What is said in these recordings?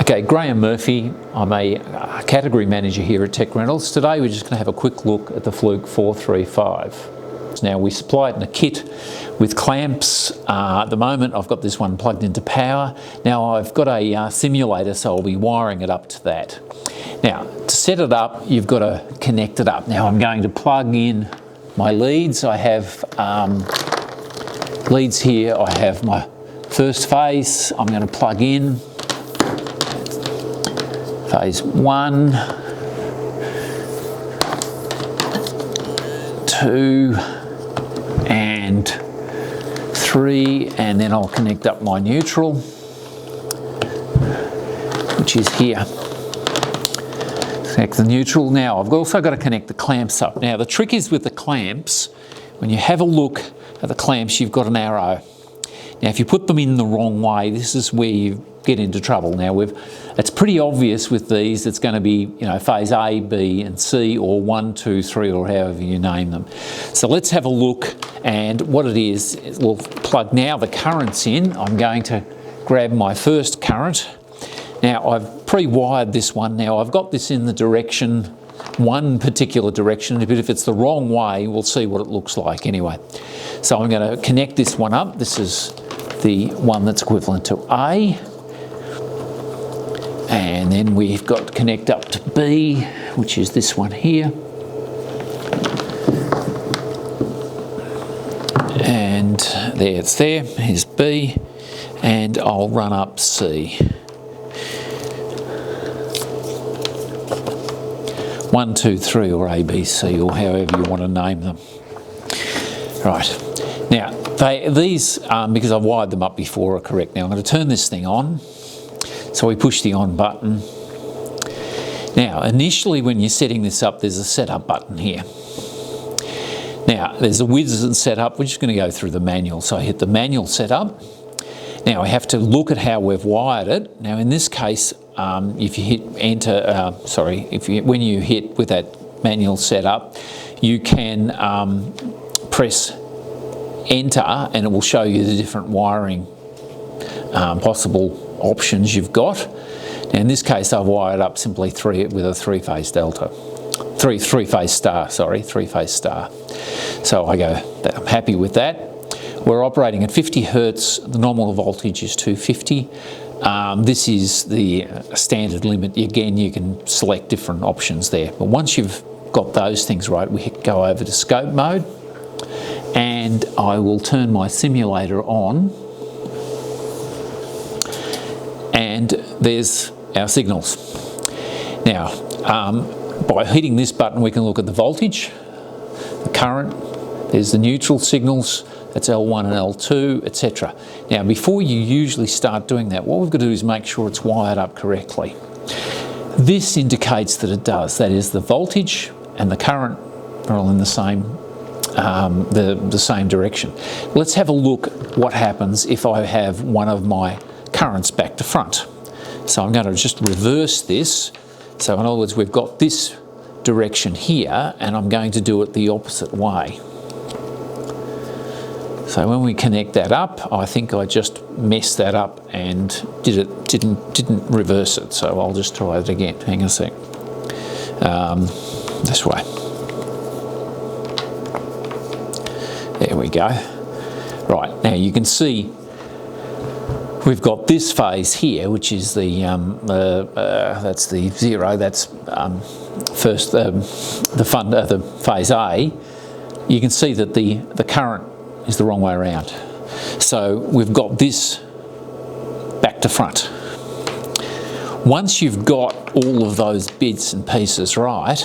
Okay, Graham Murphy. I'm a category manager here at TechRentals. Today we're just going to have a quick look at the Fluke 435. Now we supply it in a kit with clamps. At the moment I've got this one plugged into power. Now I've got a simulator, so I'll be wiring it up to that. Now to set it up, you've got to connect it up. Now I'm going to plug in my leads. I have leads here. I have my first phase. I'm going to plug in phase 1, 2 and 3, and then I'll connect up my neutral, which is here. Connect the neutral. Now I've also got to connect the clamps up. Now the trick is with the clamps, when you have a look at the clamps, you've got an arrow. Now if you put them in the wrong way, this is where you get into trouble. Now it's pretty obvious with these. It's going to be, you know, phase A, B and C, or 1, 2, 3, or however you name them. So let's have a look, and what it is, we'll plug now the currents in. I'm going to grab my first current. Now I've pre-wired this one. Now I've got this in the direction, one particular direction, but if it's the wrong way, we'll see what it looks like anyway. So I'm going to connect this one up. This is the one that's equivalent to A. And then we've got to connect up to B, which is this one here. And there it's there, here's B. And I'll run up C. 1, 2, 3, or A, B, C, or however you want to name them. Right, now these, because I've wired them up before, are correct. Now I'm going to turn this thing on. So we push the on button. Now initially when you're setting this up, there's a setup button here. Now there's a wizard setup. We're just going to go through the manual. So I hit the manual setup. Now I have to look at how we've wired it. Now in this case, if you hit enter, when you hit with that manual setup, you can press enter and it will show you the different wiring possible options you've got. Now in this case I've wired up simply with a three-phase delta. Three-phase star. So I go, I'm happy with that. We're operating at 50 Hertz, the nominal voltage is 250. This is the standard limit. Again, you can select different options there. But once you've got those things right, we go over to scope mode, and I will turn my simulator on, and there's our signals. Now, by hitting this button, we can look at the voltage, the current, there's the neutral signals, that's L1 and L2, etc. Now, before you usually start doing that, what we've got to do is make sure it's wired up correctly. This indicates that it does. That is, the voltage and the current are all in the same the same direction. Let's have a look what happens if I have one of my currents back to front. So I'm going to just reverse this. So in other words, we've got this direction here, and I'm going to do it the opposite way. So when we connect that up, I think I just messed that up and didn't reverse it. So I'll just try it again. Hang on a sec. This way. There we go. Right, now you can see we've got this phase here, which is the that's the 0. That's first the phase A. You can see that the current is the wrong way around. So we've got this back to front. Once you've got all of those bits and pieces right,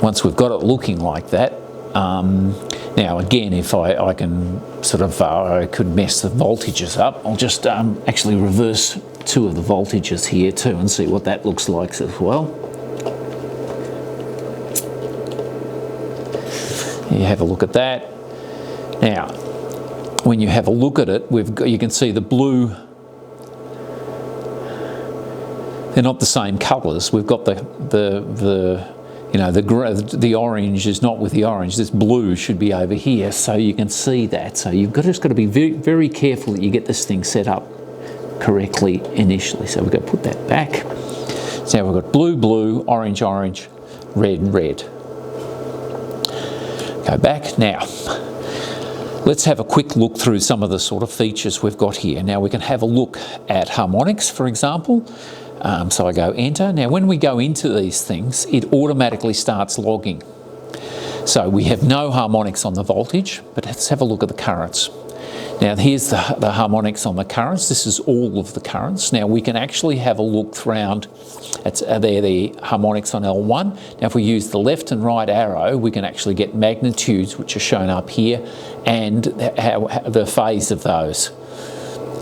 once we've got it looking like that, now again, if I can sort of, I could mess the voltages up, I'll just actually reverse 2 of the voltages here too and see what that looks like as well. You have a look at that. Now, when you have a look at it, you can see the blue. They're not the same colours. We've got the orange is not with the orange. This blue should be over here, so you can see that. So you've just got to be very, very careful that you get this thing set up correctly initially. So we're going to put that back. So now we've got blue, blue, orange, orange, red, red. Go back. Now, let's have a quick look through some of the sort of features we've got here. Now we can have a look at Harmonics, for example. So I go enter. Now when we go into these things, it automatically starts logging. So we have no harmonics on the voltage, but let's have a look at the currents. Now here's the harmonics on the currents. This is all of the currents. Now we can actually have a look through, they're the harmonics on L1. Now if we use the left and right arrow, we can actually get magnitudes, which are shown up here, and the phase of those.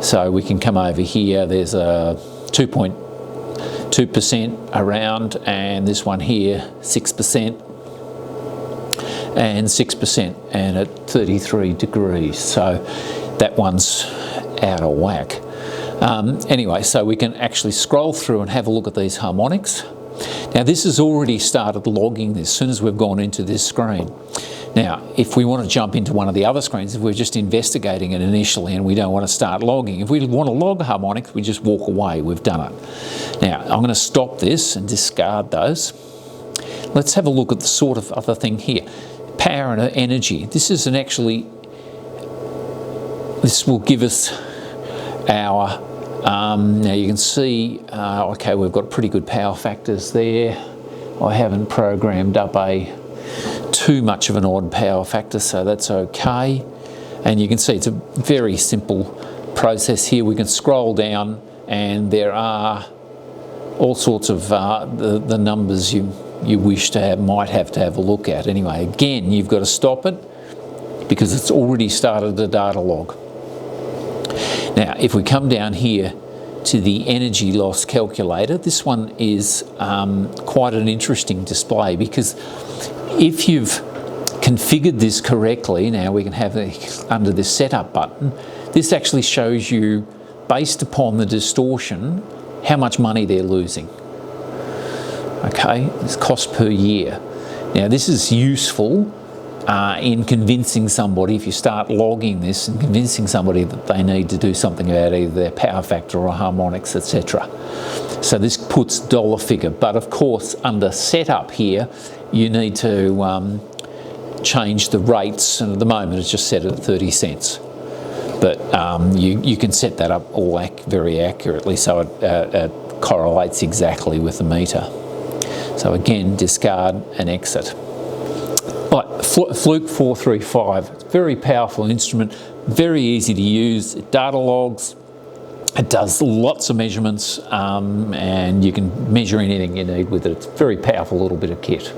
So we can come over here, there's a 2.2% around, and this one here, 6%. And 6%, and at 33 degrees. So that one's out of whack. Anyway, so we can actually scroll through and have a look at these harmonics. Now this has already started logging this as soon as we've gone into this screen. Now, if we want to jump into one of the other screens, if we're just investigating it initially and we don't want to start logging, if we want to log harmonics, we just walk away, we've done it. Now, I'm going to stop this and discard those. Let's have a look at the sort of other thing here. Power and energy. This is this will give us our, now you can see, okay, we've got pretty good power factors there. I haven't programmed up too much of an odd power factor, so that's okay. And you can see it's a very simple process here. We can scroll down and there are all sorts of the numbers you wish to have, might have to have a look at. Anyway, again, you've got to stop it because it's already started the data log. Now, if we come down here to the energy loss calculator, this one is quite an interesting display because if you've configured this correctly, now we can have under this setup button, this actually shows you, based upon the distortion, how much money they're losing. Okay, it's cost per year. Now this is useful in convincing somebody, if you start logging this and convincing somebody that they need to do something about either their power factor or harmonics, etc. So this puts dollar figure, but of course under setup here, you need to change the rates, and at the moment it's just set at 30 cents. But you can set that up all very accurately so it correlates exactly with the meter. So again, discard and exit. Right, Fluke 435, it's a very powerful instrument, very easy to use. It data logs, it does lots of measurements, and you can measure anything you need with it. It's a very powerful little bit of kit.